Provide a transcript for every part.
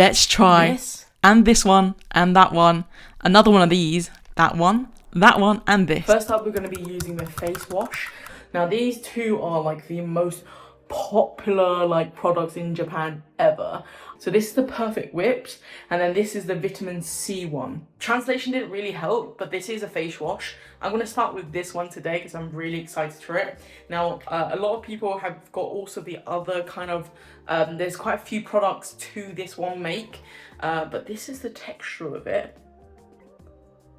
Let's try this. And this one, and that one, another one of these, that one, and this. First up, we're going to be using the face wash. Now, these two are like the most popular like products in Japan ever. So this is the Perfect Whipped, and then this is the Vitamin C one. Translation didn't really help, but this is a face wash. I'm going to start with this one today because I'm really excited for it. Now, a lot of people have got also the other kind of, there's quite a few products to this one make, but this is the texture of it.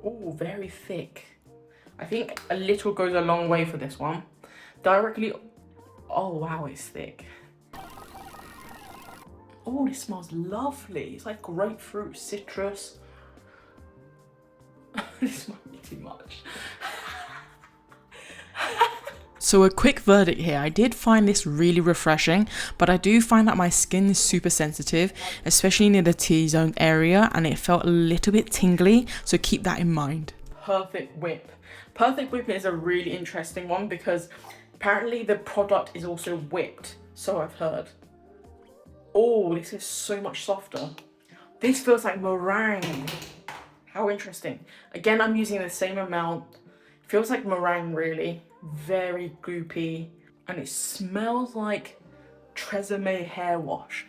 Oh, very thick. I think a little goes a long way for this one. Directly, oh wow, it's thick. Oh, this smells lovely. It's like grapefruit, citrus. This might be too much. So a quick verdict here. I did find this really refreshing, but I do find that my skin is super sensitive, especially near the T-zone area, and it felt a little bit tingly, so keep that in mind. Perfect Whip. Perfect Whip is a really interesting one because apparently the product is also whipped, so I've heard. Oh, this is so much softer. This feels like meringue. How interesting. Again, I'm using the same amount. It feels like meringue, really. Very goopy. And it smells like Tresemme hair wash,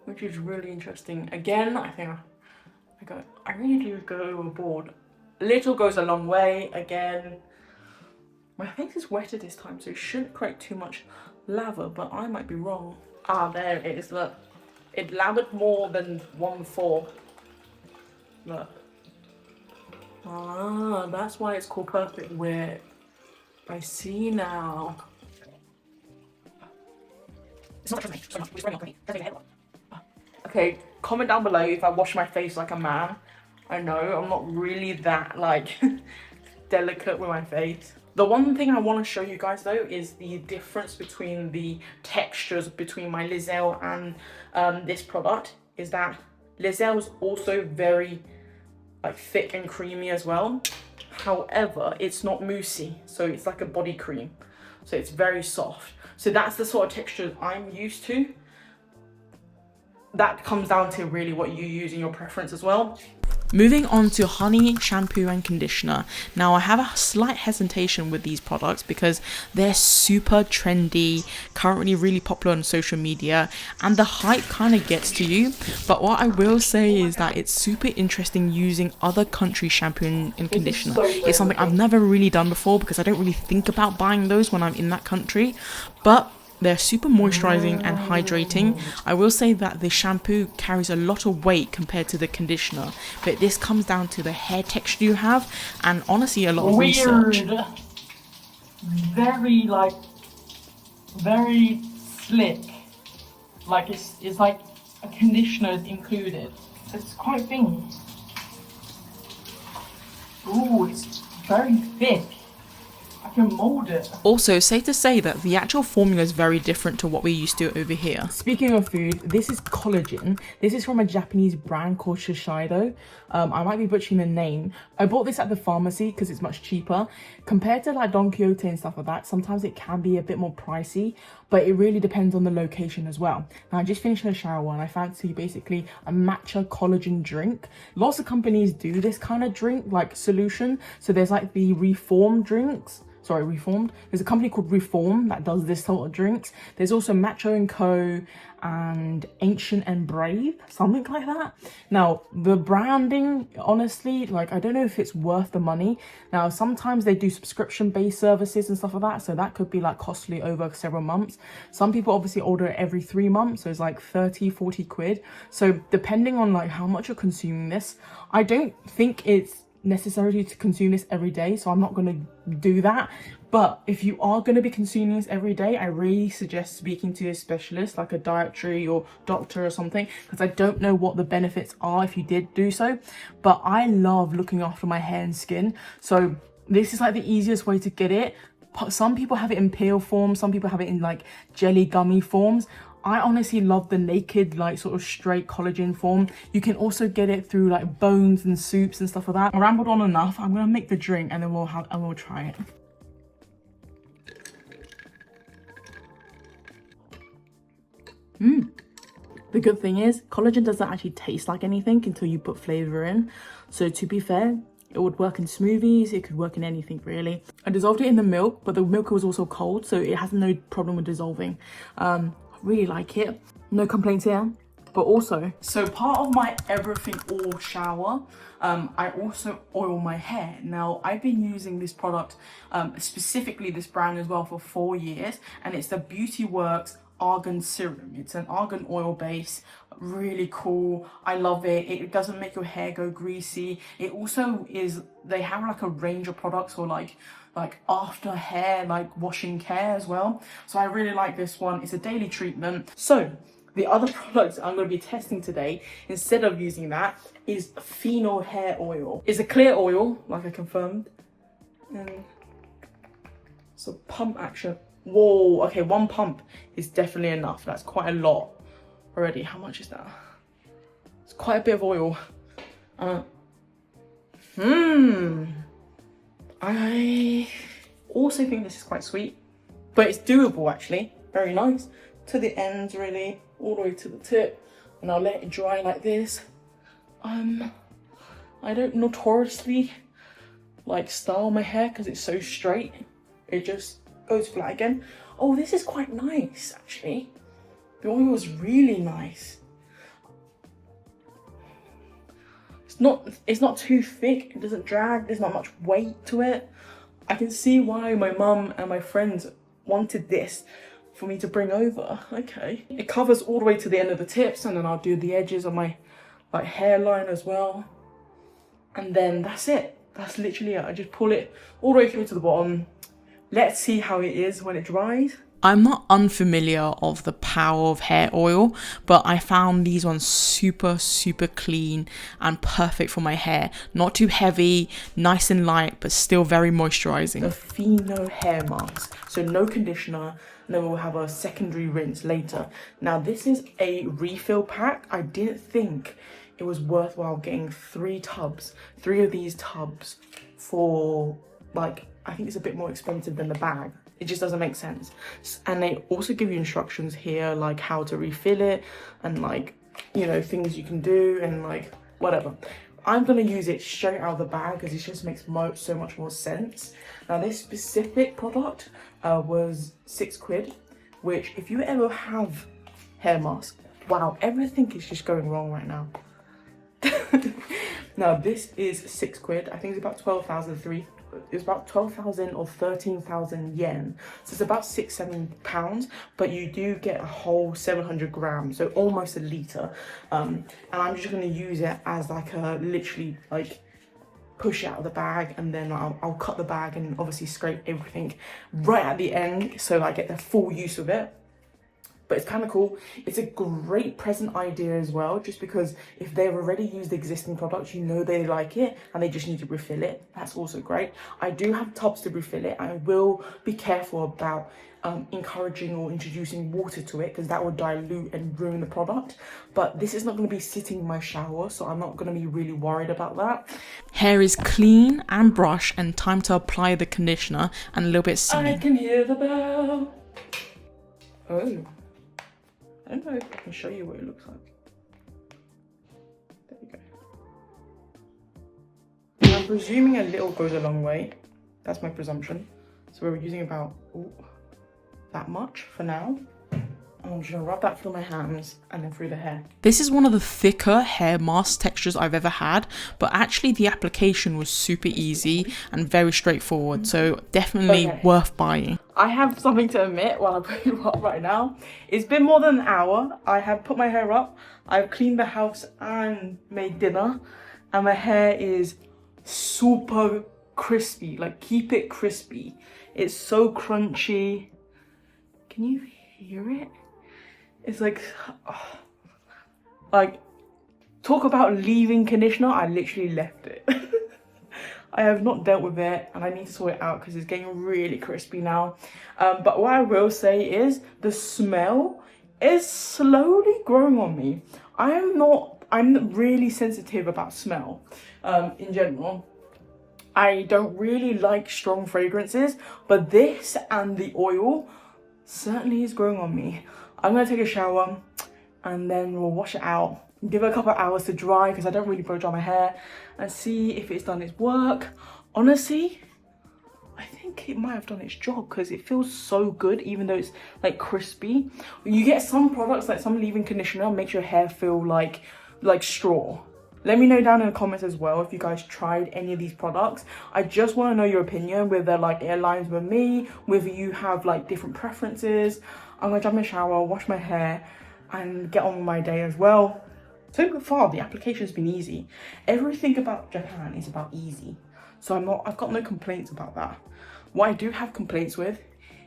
which is really interesting. Again, I think I really do go overboard. Little goes a long way. Again, my face is wetter this time, so it shouldn't create too much lather, but I might be wrong. Ah, there it is, look. It lathered more than one before. Look. Ah, that's why it's called Perfect Whip. I see now. It's not Tresemme, so much. It's very not great. Tresemme hair wash. Okay, comment down below if I wash my face like a man. I know, I'm not really that, like, delicate with my face. The one thing I want to show you guys though is the difference between the textures between my Lizelle and this product is that Lizelle is also very like thick and creamy as well. However, it's not moussey, so it's like a body cream. So it's very soft. So that's the sort of texture I'm used to. That comes down to really what you use in your preference as well. Moving on to honey, shampoo and conditioner. Now I have a slight hesitation with these products because they're super trendy, currently really popular on social media, and the hype kind of gets to you. But what I will say is that it's super interesting using other country shampoo and conditioner. It's something I've never really done before because I don't really think about buying those when I'm in that country. But they're super moisturizing and hydrating. I will say that the shampoo carries a lot of weight compared to the conditioner, but this comes down to the hair texture you have and honestly a lot of research. Very slick. Like it's like a conditioner is included. It's quite thin. Ooh, it's very thick. I can mold it. Also, safe to say that the actual formula is very different to what we're used to over here. Speaking of food, this is Collagen. This is from a Japanese brand called Shiseido. I might be butchering the name. I bought this at the pharmacy because it's much cheaper. Compared to like Don Quixote and stuff like that, sometimes it can be a bit more pricey, but it really depends on the location as well. Now, I just finished a shower and I fancy basically a matcha collagen drink. Lots of companies do this kind of drink, like solution. So there's like the Reformed drinks. Sorry, Reformed. There's a company called Reform that does this sort of drinks. There's also Macho & Co. and Ancient and Brave, something like that. Now, the branding, honestly, like, I don't know if it's worth the money. Now, sometimes they do subscription-based services and stuff like that, so that could be, like, costly over several months. Some people obviously order it every 3 months, so it's, like, 30, 40 quid. So, depending on, like, how much you're consuming this, I don't think it's necessary to consume this every day, so I'm not going to do that. But if you are going to be consuming this every day, I really suggest speaking to a specialist like a dietary or doctor or something, because I don't know what the benefits are if you did do so. But I love looking after my hair and skin, so this is like the easiest way to get it. Some people have it in peel form, some people have it in like jelly gummy forms. I honestly love the naked, like sort of straight collagen form. You can also get it through like bones and soups and stuff like that. I rambled on enough. I'm gonna make the drink and then we'll try it. The good thing is collagen doesn't actually taste like anything until you put flavor in. So to be fair, it would work in smoothies, it could work in anything really. I dissolved it in the milk, but the milk was also cold, so it has no problem with dissolving. I really like it. No complaints here. But also, so part of my everything oil shower, I also oil my hair. Now, I've been using this product, specifically this brand as well, for 4 years, and it's the Beauty Works Argan Serum. It's an argan oil base, really cool. I love it. It doesn't make your hair go greasy. It also is, they have like a range of products for like after hair, like washing care as well. So I really like this one. It's a daily treatment. So the other products I'm going to be testing today, instead of using that, is Fino Hair Oil. It's a clear oil, like I confirmed. And so pump action. Whoa, okay, 1 pump is definitely enough. That's quite a lot already. How much is that? It's quite a bit of oil. I also think this is quite sweet, but it's doable actually. Very nice. To the ends really, all the way to the tip, and I'll let it dry like this. I don't notoriously like style my hair because it's so straight. It just goes flat again. Oh, this is quite nice actually. The oil was really nice. It's not too thick, it doesn't drag, there's not much weight to it. I can see why my mum and my friends wanted this for me to bring over. Okay. It covers all the way to the end of the tips, and then I'll do the edges of my like hairline as well. And then that's it. That's literally it. I just pull it all the way through to the bottom. Let's see how it is when it dries. I'm not unfamiliar of the power of hair oil, but I found these ones super clean and perfect for my hair. Not too heavy, nice and light, but still very moisturizing. The Fino hair mask. So no conditioner, and then we'll have a secondary rinse later. Now this is a refill pack. I didn't think it was worthwhile getting 3 of these tubs for like, I think it's a bit more expensive than the bag. It just doesn't make sense. And they also give you instructions here, like how to refill it and like, you know, things you can do and like whatever. I'm gonna use it straight out of the bag because it just makes so much more sense. Now this specific product was £6, which if you ever have hair mask, wow, everything is just going wrong right now. Now this is £6. I think it's about 12,000 or 13,000 yen. So it's about £6-7, but you do get a whole 700 grams, so almost a litre. And I'm just going to use it as like a literally like push it out of the bag, and then I'll cut the bag and obviously scrape everything right at the end so I get the full use of it. But it's kind of cool. It's a great present idea as well, just because if they've already used existing products, you know they like it and they just need to refill it. That's also great. I do have tubs to refill it. I will be careful about encouraging or introducing water to it, because that would dilute and ruin the product. But this is not going to be sitting in my shower, so I'm not going to be really worried about that. Hair is clean and brushed, and time to apply the conditioner and a little bit steamy. I can hear the bell. Oh. I don't know if I can show you what it looks like. There we go. I'm presuming a little goes a long way. That's my presumption. So we're using about that much for now. And I'm just gonna rub that through my hands and then through the hair. This is one of the thicker hair mask textures I've ever had, but actually the application was super easy and very straightforward. So definitely worth buying. I have something to admit while I put it up right now. It's been more than an hour. I have put my hair up, I've cleaned the house and made dinner, and my hair is super crispy. Like, keep it crispy. It's so crunchy. Can you hear it? It's like talk about leaving conditioner. I literally left it. I have not dealt with it, and I need to sort it out because it's getting really crispy now. But what I will say is the smell is slowly growing on me. I'm really sensitive about smell in general. I don't really like strong fragrances, but this and the oil certainly is growing on me. I'm gonna take a shower and then we'll wash it out. Give it a couple of hours to dry because I don't really blow dry my hair, and see if it's done its work. Honestly, I think it might have done its job because it feels so good even though it's like crispy. You get some products like some leave-in conditioner makes your hair feel like straw. Let me know down in the comments as well if you guys tried any of these products. I just want to know your opinion, whether like it aligns with me, whether you have like different preferences. I'm gonna jump in the shower, wash my hair, and get on with my day as well. So far, the application's been easy. Everything about Japan is about easy. So I've got no complaints about that. What I do have complaints with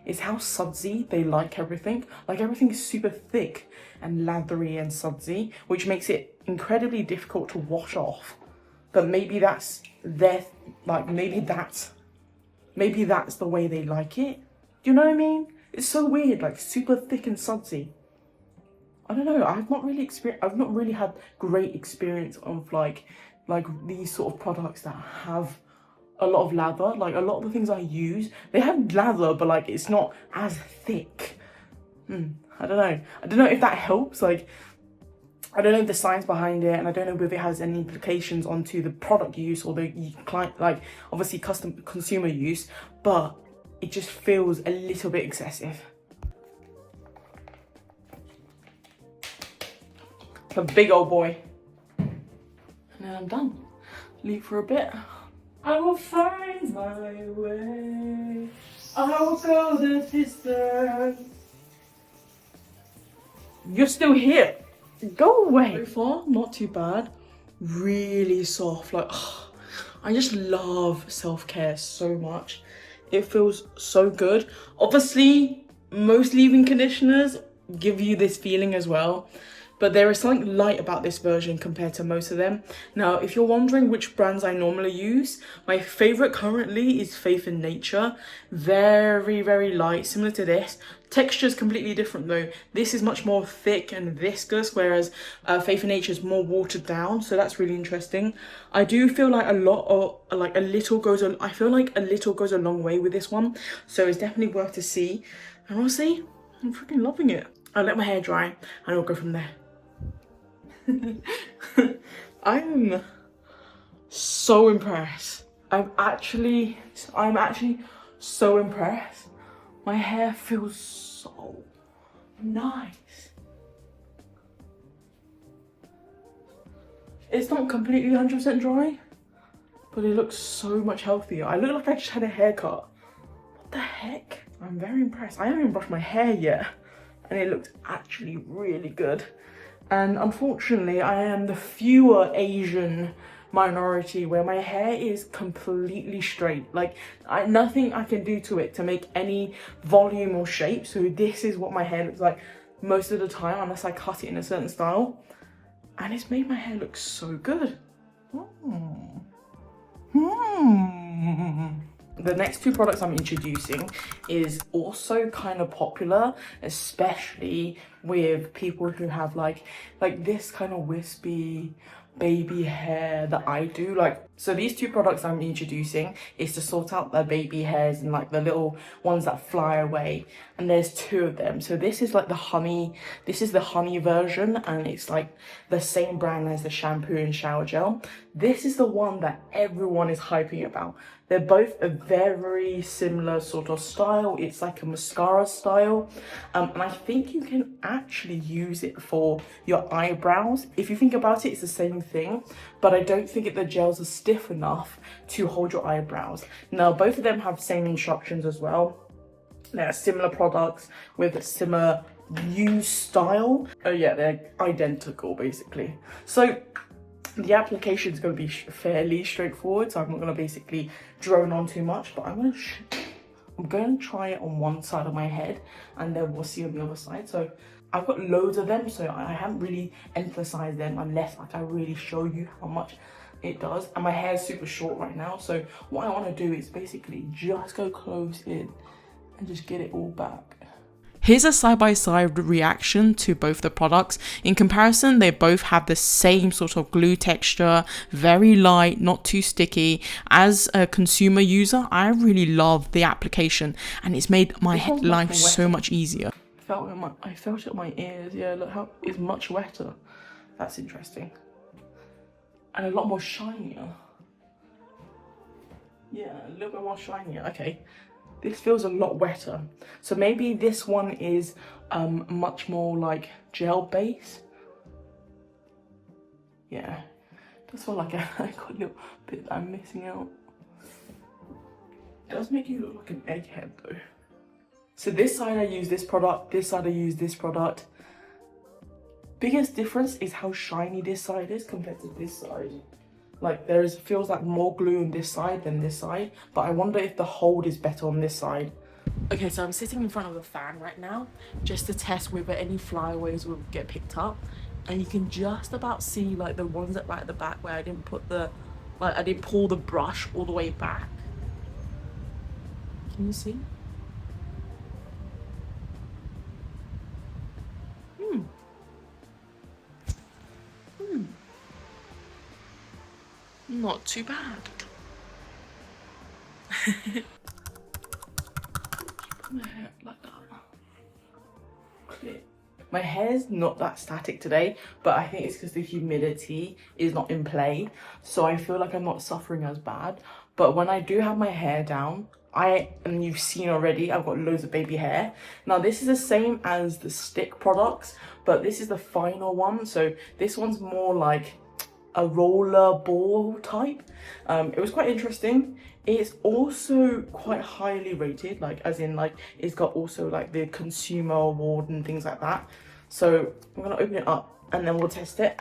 is how sudsy they like everything. Like everything is super thick and lathery and sudsy, which makes it incredibly difficult to wash off. But maybe that's maybe that's the way they like it. Do you know what I mean? It's so weird, like super thick and sudsy. I don't know, I've not really had great experience of like these sort of products that have a lot of lather. Like a lot of the things I use, they have lather, but like it's not as thick. I don't know if that helps. Like I don't know the science behind it, and I don't know if it has any implications onto the product use or the client, like obviously consumer use, but it just feels a little bit excessive. A big old boy. And then I'm done. Leave for a bit. I will find my way. I will go the distance. You're still here. Go away. So far, not too bad. Really soft. Like, I just love self-care so much. It feels so good. Obviously, most leave-in conditioners give you this feeling as well. But there is something light about this version compared to most of them. Now, if you're wondering which brands I normally use, my favorite currently is Faith in Nature. Very, very light, similar to this. Texture is completely different though. This is much more thick and viscous, whereas Faith in Nature is more watered down. So that's really interesting. I do feel like a little goes a long way with this one. So it's definitely worth to see. And honestly, I'm freaking loving it. I'll let my hair dry and I'll go from there. I'm so impressed. I'm actually so impressed. My hair feels so nice. It's not completely 100% dry, but it looks so much healthier. I look like I just had a haircut. What the heck? I'm very impressed. I haven't even brushed my hair yet, and it looks actually really good. And unfortunately, I am the fewer Asian minority where my hair is completely straight. Like, nothing I can do to it to make any volume or shape. So this is what my hair looks like most of the time, unless I cut it in a certain style. And it's made my hair look so good. The next two products I'm introducing is also kind of popular, especially with people who have like this kind of wispy baby hair that I do. So these two products I'm introducing is to sort out the baby hairs and like the little ones that fly away, and there's two of them. So this is like the honey version, and it's like the same brand as the shampoo and shower gel. This is the one that everyone is hyping about. They're both a very similar sort of style. It's like a mascara style, and I think you can actually use it for your eyebrows. If you think about it, it's the same thing, but I don't think the gels are stiff enough to hold your eyebrows. Now, both of them have same instructions as well. They're similar products with a similar use style. Oh yeah, they're identical basically. So the application is going to be fairly straightforward, so I'm not going to basically drone on too much, but I'm going to try it on one side of my head, and then we'll see on the other side. So I've got loads of them, so I haven't really emphasized them unless like I really show you how much it does. And my hair is super short right now, so what I want to do is basically just go close in and just get it all back. Here's a side-by-side reaction to both the products. In comparison, they both have the same sort of glue texture, very light, not too sticky. As a consumer user, I really love the application, and it's made my life so much easier. felt it in my ears. Yeah, look how it's much wetter. That's interesting. And a lot more shinier. Yeah, a little bit more shinier. Okay, this feels a lot wetter. So maybe this one is much more like gel base. Yeah, it does feel like I got a little bit that I'm missing out. It does make you look like an egghead though. So this side I use this product, this side I use this product. Biggest difference is how shiny this side is compared to this side. Like feels like more glue on this side than this side, but I wonder if the hold is better on this side. Okay, so I'm sitting in front of the fan right now just to test whether any flyaways will get picked up, and you can just about see like the ones that right at the back where I didn't put the, like I didn't pull the brush all the way back. Can you see? Not too bad. Put my hair like that. Clear. My hair's not that static today, but I think it's because the humidity is not in play, so I feel like I'm not suffering as bad. But when I do have my hair down, and you've seen already, I've got loads of baby hair. Now this is the same as the stick products, but this is the final one. So this one's more like a roller ball type. It was quite interesting. It's also quite highly rated, like as in like it's got also like the consumer award and things like that. So I'm gonna open it up and then we'll test it.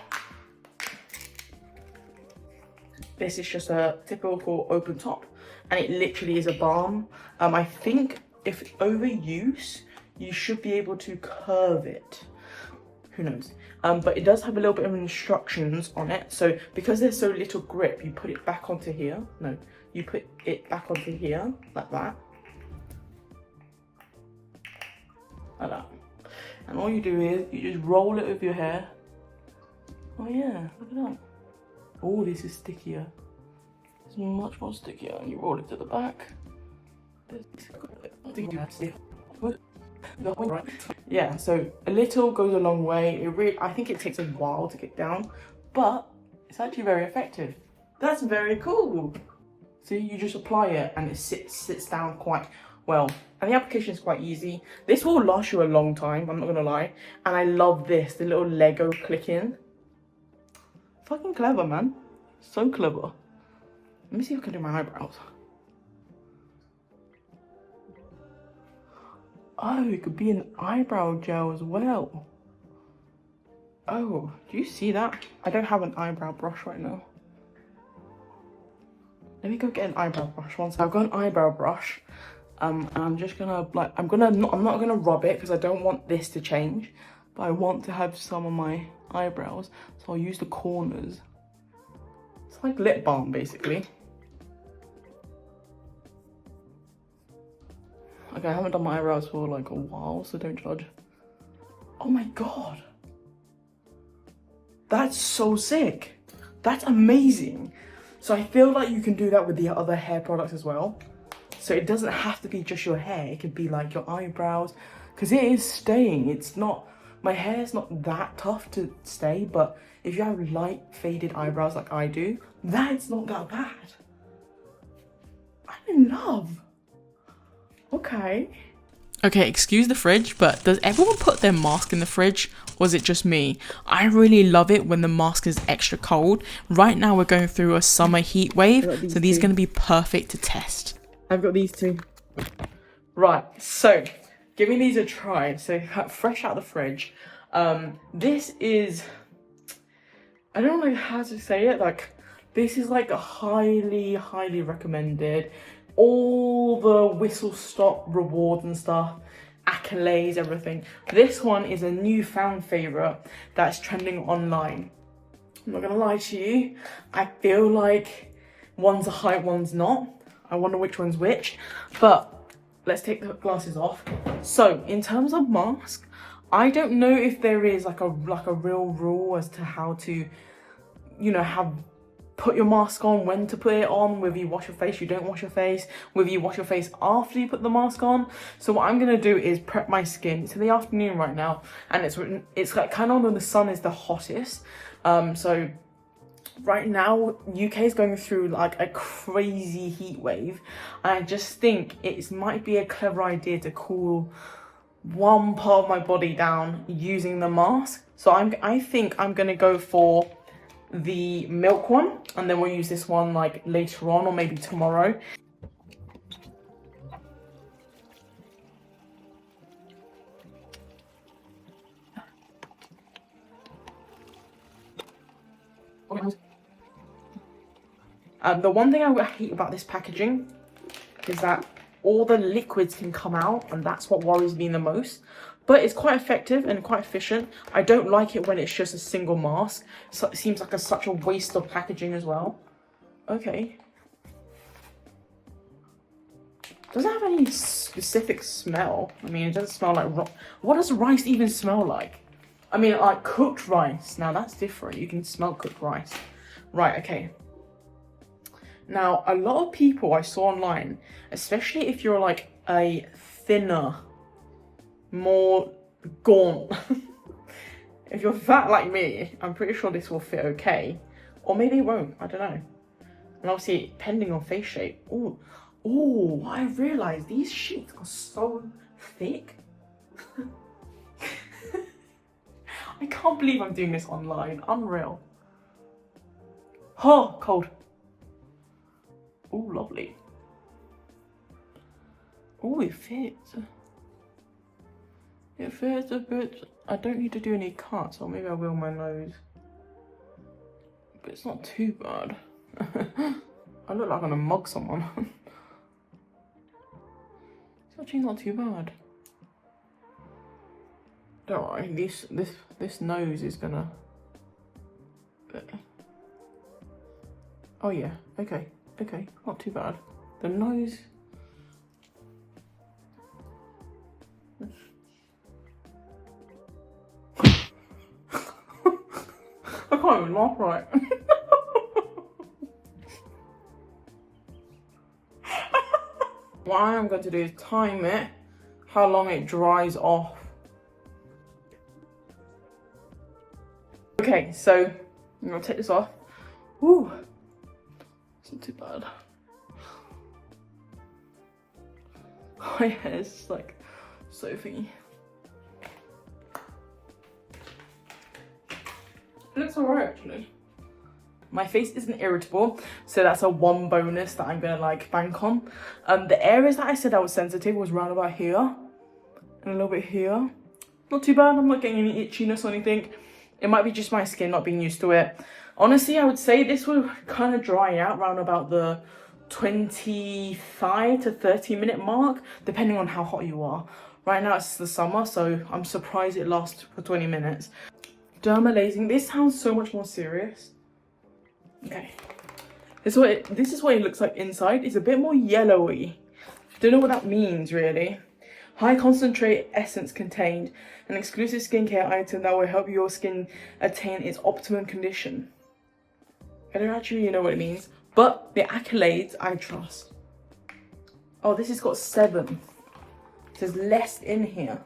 This is just a typical open top, and it literally is a balm. I think if overuse, you should be able to curve it. Who knows? But it does have a little bit of instructions on it. So because there's so little grip, you put it back onto here. No, you put it back onto here, like that. Like that. And all you do is, you just roll it with your hair. Oh yeah, look at that. Oh, this is stickier. It's much more stickier. And you roll it to the back. Yeah, so a little goes a long way. I think it takes a while to get down, but it's actually very effective. That's very cool. So you just apply it and it sits down quite well, and the application is quite easy. This will last you a long time, I'm not gonna lie. And I love this, the little Lego click in. Fucking clever, man. So clever. Let me see if I can do my eyebrows. Oh, it could be an eyebrow gel as well. Oh, do you see that? I don't have an eyebrow brush right now. Let me go get an eyebrow brush once. I've got an eyebrow brush. And I'm just gonna like, I'm not gonna rub it because I don't want this to change, but I want to have some on my eyebrows. So I'll use the corners. It's like lip balm basically. Okay, I haven't done my eyebrows for like a while, so don't judge. Oh my god. That's so sick. That's amazing. So I feel like you can do that with the other hair products as well. So it doesn't have to be just your hair. It could be like your eyebrows, because it is staying. It's not, my hair's not that tough to stay, but if you have light faded eyebrows like I do, that's not that bad. I'm in love. Okay. Okay, excuse the fridge, but does everyone put their mask in the fridge, or is it just me? I really love it when the mask is extra cold. Right now we're going through a summer heat wave, so these are going to be perfect to test. I've got these two. Right, so giving these a try. So fresh out of the fridge. This is, I don't know how to say it. Like, this is like a highly recommended. All the whistle stop rewards and stuff, accolades, everything. This one is a newfound favorite that's trending online. I'm not gonna lie to you. I feel like one's a hype, one's not. I wonder which one's which, but let's take the glasses off. So in terms of mask, I don't know if there is like a real rule as to how to, you know, have put your mask on, when to put it on, whether you wash your face, you don't wash your face, whether you wash your face after you put the mask on. So what I'm gonna do is prep my skin. It's in the afternoon right now, and it's like kind of when the sun is the hottest. So right now, UK is going through like a crazy heat wave. And I just think it might be a clever idea to cool one part of my body down using the mask. So I think I'm gonna go for the milk one, and then we'll use this one like later on or maybe tomorrow. The one thing I hate about this packaging is that all the liquids can come out, and that's what worries me the most. But it's quite effective and quite efficient. I don't like it when it's just a single mask. So it seems like such a waste of packaging as well. Okay. Doesn't have any specific smell. I mean, it doesn't smell like what does rice even smell like? I mean, like cooked rice. Now that's different. You can smell cooked rice. Right, okay. Now, a lot of people I saw online, especially if you're like a thinner, more gaunt. If you're fat like me, I'm pretty sure this will fit okay. Or maybe it won't, I don't know. And obviously, depending on face shape. Oh, I realised these sheets are so thick. I can't believe I'm doing this online, unreal. Oh, cold. Oh, lovely. Oh, it fits. It fits a bit. I don't need to do any cuts, or maybe I will on my nose. But it's not too bad. I look like I'm gonna mug someone. It's actually not too bad. Don't worry, this nose is gonna. Oh yeah, okay, not too bad. The nose. I can't even laugh right. What I am going to do is time it, how long it dries off. Okay, so I'm going to take this off. Ooh, it's not too bad. My hair is just like so thingy. It looks alright actually. My face isn't irritable, so that's a one bonus that I'm gonna like bank on. The areas that I said I was sensitive was round about here and a little bit here. Not too bad, I'm not getting any itchiness or anything. It might be just my skin not being used to it. Honestly, I would say this will kind of dry out round about the 25 to 30 minute mark, depending on how hot you are. Right now it's the summer, so I'm surprised it lasts for 20 minutes. Derma lasing. This sounds so much more serious. Okay. This is what it looks like inside. It's a bit more yellowy. Don't know what that means really. High concentrate essence contained. An exclusive skincare item that will help your skin attain its optimum condition. I don't actually know what it means, but the accolades I trust. Oh, this has got 7. There's less in here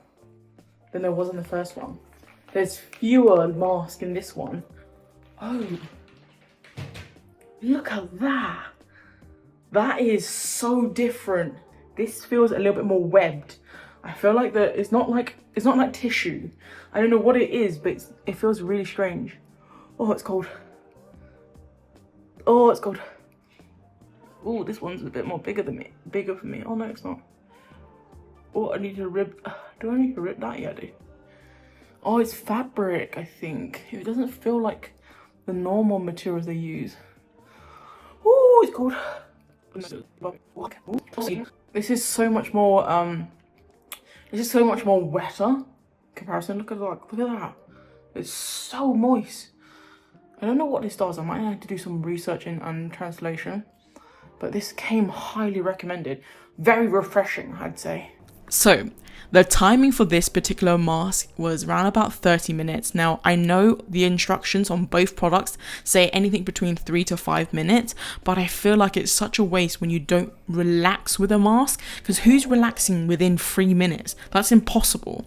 than there was in the first one. There's fewer masks in this one. Oh, look at that. That is so different. This feels a little bit more webbed. I feel like it's not like tissue. I don't know what it is, but it feels really strange. Oh, it's cold. Oh, it's cold. Oh, this one's a bit more bigger for me. Oh no, it's not. Oh, I need to rip. Do I need to rip that? Yeah, I do. Oh, it's fabric, I think. It doesn't feel like the normal materials they use. Oh, it's cold. This is so much more wetter comparison. Look at that. It's so moist. I don't know what this does. I might have to do some research and translation. But this came highly recommended. Very refreshing, I'd say. So the timing for this particular mask was around about 30 minutes. Now, I know the instructions on both products say anything between 3 to 5 minutes, but I feel like it's such a waste when you don't relax with a mask, because who's relaxing within 3 minutes? That's impossible.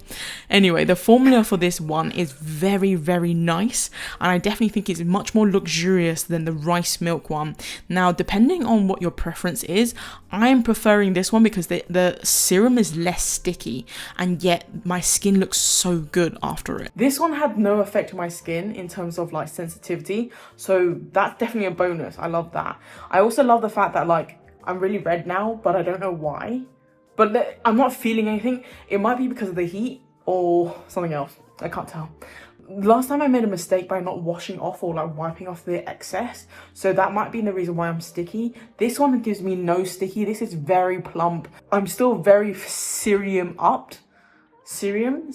Anyway, the formula for this one is very, very nice, and I definitely think it's much more luxurious than the rice milk one. Now, depending on what your preference is, I'm preferring this one because the serum is less sticky, and yet my skin looks so good after it. This one had no effect on my skin in terms of like sensitivity, so that's definitely a bonus. I love that. I also love the fact that like I'm really red now, but I don't know why. But I'm not feeling anything. It might be because of the heat or something else. I can't tell. Last time I made a mistake by not washing off or like wiping off the excess, so that might be the reason why I'm sticky. This one gives me no sticky. This is very plump. I'm still very serum upped. Serum?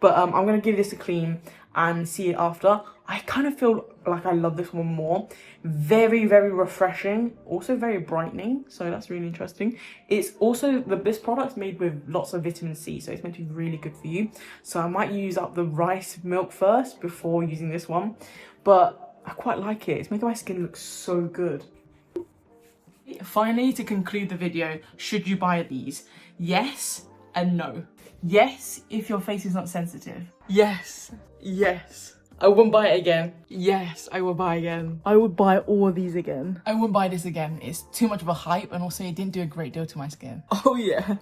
But I'm gonna give this a clean and see it after. I kind of feel like I love this one more. Very, very refreshing, also very brightening, so that's really interesting. It's also, this product's made with lots of vitamin C, so it's meant to be really good for you. So I might use up the rice milk first before using this one, but I quite like it. It's making my skin look so good. Finally, to conclude the video, should you buy these? Yes and no. Yes, if your face is not sensitive. Yes. I wouldn't buy it again. Yes, I will buy again. I would buy all of these again. I wouldn't buy this again. It's too much of a hype, and also it didn't do a great deal to my skin. Oh yeah.